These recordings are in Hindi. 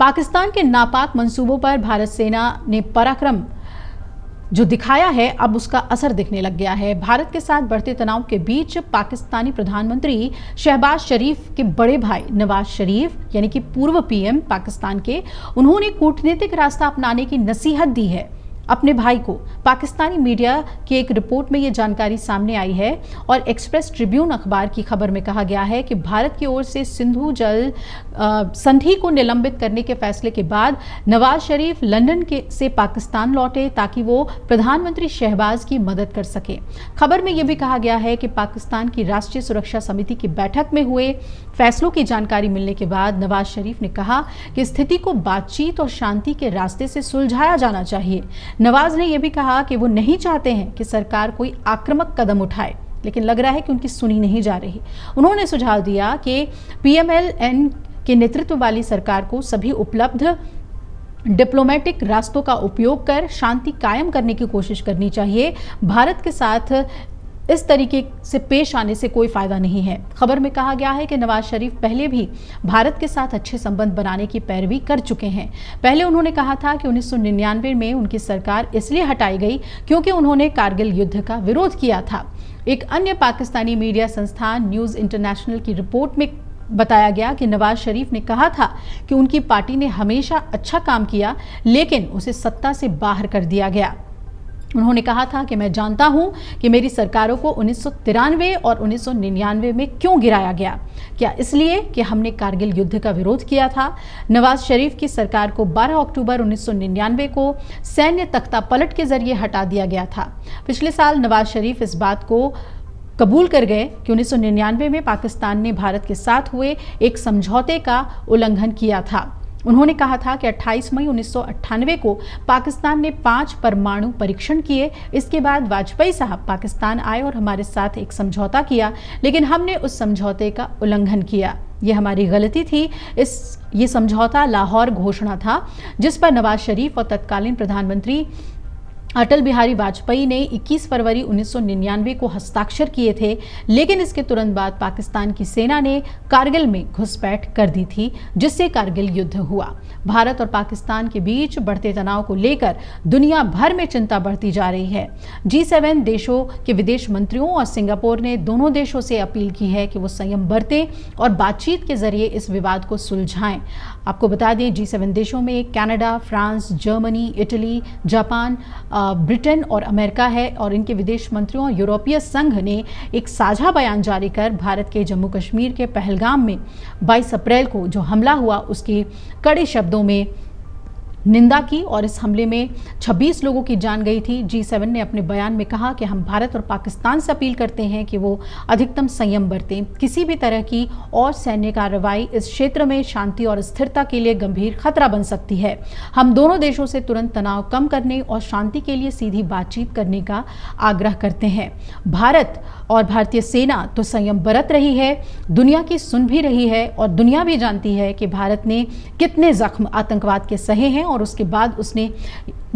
पाकिस्तान के नापाक मंसूबों पर भारत सेना ने पराक्रम जो दिखाया है, अब उसका असर दिखने लग गया है। भारत के साथ बढ़ते तनाव के बीच पाकिस्तानी प्रधानमंत्री शहबाज शरीफ के बड़े भाई नवाज शरीफ यानी कि पूर्व पीएम पाकिस्तान के, उन्होंने कूटनीतिक रास्ता अपनाने की नसीहत दी है अपने भाई को। पाकिस्तानी मीडिया की एक रिपोर्ट में ये जानकारी सामने आई है और एक्सप्रेस ट्रिब्यून अखबार की खबर में कहा गया है कि भारत की ओर से सिंधु जल संधि को निलंबित करने के फैसले के बाद नवाज शरीफ लंदन से पाकिस्तान लौटे ताकि वो प्रधानमंत्री शहबाज की मदद कर सके। खबर में यह भी कहा गया है कि पाकिस्तान की राष्ट्रीय सुरक्षा समिति की बैठक में हुए फैसलों की जानकारी मिलने के बाद नवाज शरीफ ने कहा कि स्थिति को बातचीत और शांति के रास्ते से सुलझाया जाना चाहिए। नवाज ने यह भी कहा कि वो नहीं चाहते हैं कि सरकार कोई आक्रामक कदम उठाए, लेकिन लग रहा है कि उनकी सुनी नहीं जा रही। उन्होंने सुझाव दिया कि पीएमएल-एन के नेतृत्व वाली सरकार को सभी उपलब्ध डिप्लोमेटिक रास्तों का उपयोग कर शांति कायम करने की कोशिश करनी चाहिए। भारत के साथ इस तरीके से पेश आने से कोई फायदा नहीं है। खबर में कहा गया है कि नवाज शरीफ पहले भी भारत के साथ अच्छे संबंध बनाने की पैरवी कर चुके हैं। पहले उन्होंने कहा था कि 1999 में उनकी सरकार इसलिए हटाई गई क्योंकि उन्होंने कारगिल युद्ध का विरोध किया था। एक अन्य पाकिस्तानी मीडिया संस्थान न्यूज़ इंटरनेशनल की रिपोर्ट में बताया गया कि नवाज शरीफ ने कहा था कि उनकी पार्टी ने हमेशा अच्छा काम किया, लेकिन उसे सत्ता से बाहर कर दिया गया। उन्होंने कहा था कि मैं जानता हूं कि मेरी सरकारों को 1993 और 1999 में क्यों गिराया गया। क्या इसलिए कि हमने कारगिल युद्ध का विरोध किया था। नवाज शरीफ की सरकार को 12 अक्टूबर 1999 को सैन्य तख्ता पलट के जरिए हटा दिया गया था। पिछले साल नवाज शरीफ इस बात को कबूल कर गए कि 1999 में पाकिस्तान ने भारत के साथ हुए एक समझौते का उल्लंघन किया था। उन्होंने कहा था कि 28 मई 1998 को पाकिस्तान ने 5 परमाणु परीक्षण किए। इसके बाद वाजपेयी साहब पाकिस्तान आए और हमारे साथ एक समझौता किया, लेकिन हमने उस समझौते का उल्लंघन किया। यह हमारी गलती थी। ये समझौता लाहौर घोषणा था जिस पर नवाज शरीफ और तत्कालीन प्रधानमंत्री अटल बिहारी वाजपेयी ने 21 फरवरी 1999 को हस्ताक्षर किए थे, लेकिन इसके तुरंत बाद पाकिस्तान की सेना ने कारगिल में घुसपैठ कर दी थी, जिससे कारगिल युद्ध हुआ। भारत और पाकिस्तान के बीच बढ़ते तनाव को लेकर दुनिया भर में चिंता बढ़ती जा रही है। G7 देशों के विदेश मंत्रियों और सिंगापुर ने दोनों देशों से अपील की है कि वो संयम बरतें और बातचीत के जरिए इस विवाद को सुलझाएं। आपको बता दें, G7 देशों में Canada, France, Germany, Italy, Japan, Britain और अमेरिका है और इनके विदेश मंत्रियों और यूरोपीय संघ ने एक साझा बयान जारी कर भारत के जम्मू कश्मीर के पहलगाम में 22 अप्रैल को जो हमला हुआ उसकी कड़े शब्दों में निंदा की और इस हमले में 26 लोगों की जान गई थी। G7 ने अपने बयान में कहा कि हम भारत और पाकिस्तान से अपील करते हैं कि वो अधिकतम संयम बरतें। किसी भी तरह की और सैन्य कार्रवाई इस क्षेत्र में शांति और स्थिरता के लिए गंभीर खतरा बन सकती है। हम दोनों देशों से तुरंत तनाव कम करने और शांति के लिए सीधी बातचीत करने का आग्रह करते हैं। भारत और भारतीय सेना तो संयम बरत रही है, दुनिया की सुन भी रही है और दुनिया भी जानती है कि भारत ने कितने जख्म आतंकवाद के सहे हैं और उसके बाद उसने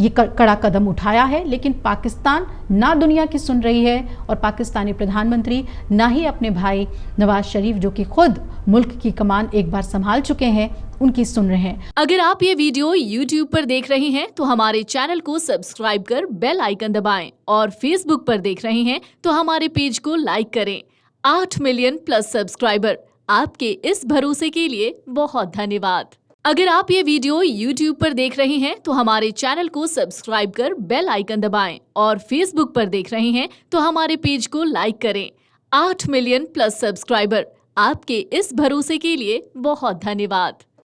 ये कड़ा कदम उठाया है। लेकिन पाकिस्तान ना दुनिया की सुन रही है और पाकिस्तानी प्रधानमंत्री ना ही अपने भाई नवाज शरीफ, जो कि खुद मुल्क की कमान एक बार संभाल चुके हैं, उनकी सुन रहे हैं। अगर आप ये वीडियो YouTube पर देख रहे हैं तो हमारे चैनल को सब्सक्राइब कर बेल आइकन दबाएं और Facebook पर देख रहे हैं तो हमारे पेज को लाइक करें। 8 मिलियन प्लस सब्सक्राइबर, आपके इस भरोसे के लिए बहुत धन्यवाद। अगर आप ये वीडियो YouTube पर देख रहे हैं तो हमारे चैनल को सब्सक्राइब कर बेल आइकन दबाएं और Facebook पर देख रहे हैं तो हमारे पेज को लाइक करें। 8 मिलियन प्लस सब्सक्राइबर, आपके इस भरोसे के लिए बहुत धन्यवाद।